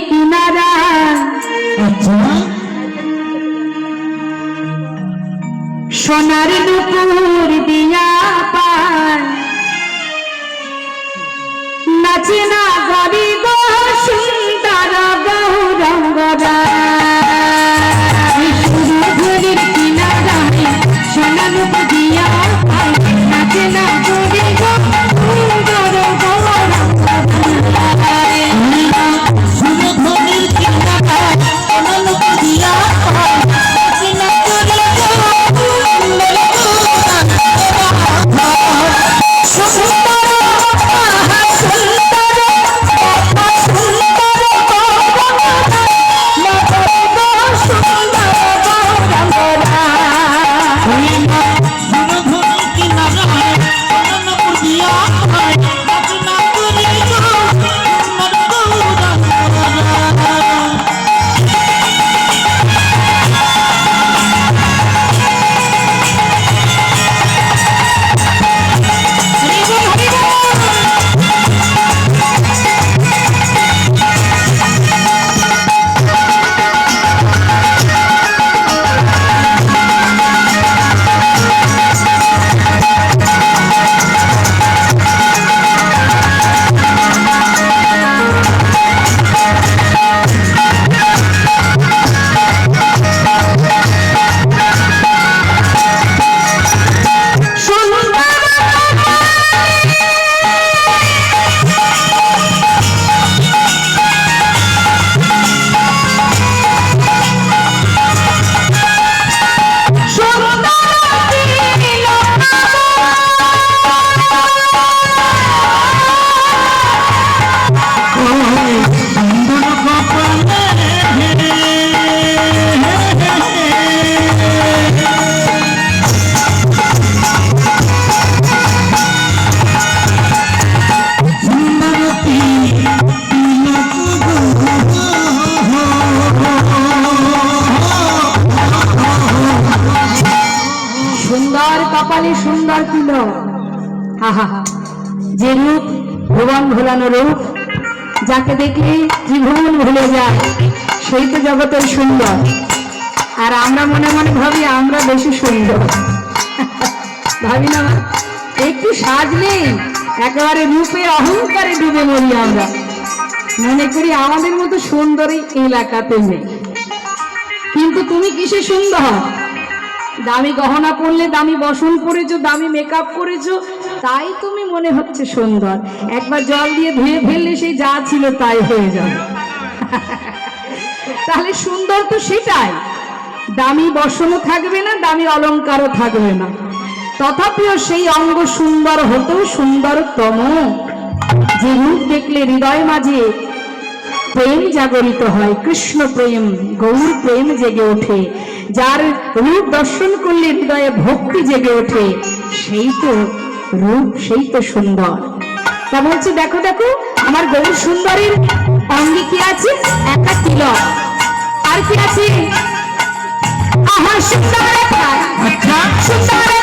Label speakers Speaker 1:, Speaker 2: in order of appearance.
Speaker 1: কিনারা সোনার নুপুর দিয়া পায় নাচে না গরি গো সুন্দর গৌরঙ্গরা সুরধুরির কিনারায় সোনার নুপুর দিয়া পায় নাচে না গরি গো সুন্দর গৌরঙ্গরা সুরধুরির কিনারায় সোনার নুপুর দিয়া পায় নাচে না গরি গো কপালে সুন্দর ছিল যে রূপ ভুবন ভোলানো রূপ যাকে দেখলে ত্রিভুবন ভুলে যায় সেই তো জগতের সুন্দর আর আমরা মনে মনে ভাবি আমরা বেশি সুন্দর ভাবি না একটু সাজলেই একেবারে রূপে অহংকারে ডুবে মরি আমরা মনে করি আমাদের মতো সুন্দর এই এলাকাতে নেই কিন্তু তুমি কিসে সুন্দর দামি গহনা পরলে দামি বসন পরেছো দামি মেকআপ করেছো তাই তুমি মনে হচ্ছে সুন্দর একবার জল দিয়ে ধুয়ে ফেললে সেই যা ছিল তাই হয়ে যাবে তাহলে সুন্দর তো সেটাই দামি বসনও থাকবে না দামি অলংকারও থাকবে না তথাপিও সেই অঙ্গ সুন্দর হতেও সুন্দরতম যে রূপ দেখলে হৃদয় মাঝে প্রেম জাগরিত হয় কৃষ্ণ প্রেম গৌর প্রেম জেগে ওঠে যার রূপ দর্শন করলে হৃদয়ে ভক্তি জেগে ওঠে সেই তো রূপ সেই তো সুন্দর তা বলছে দেখো দেখো আমার গৌর সুন্দরীর অঙ্গে কি আছে একটা তিলক আর কি আছে আহা সুন্দর আচ্ছা সুন্দর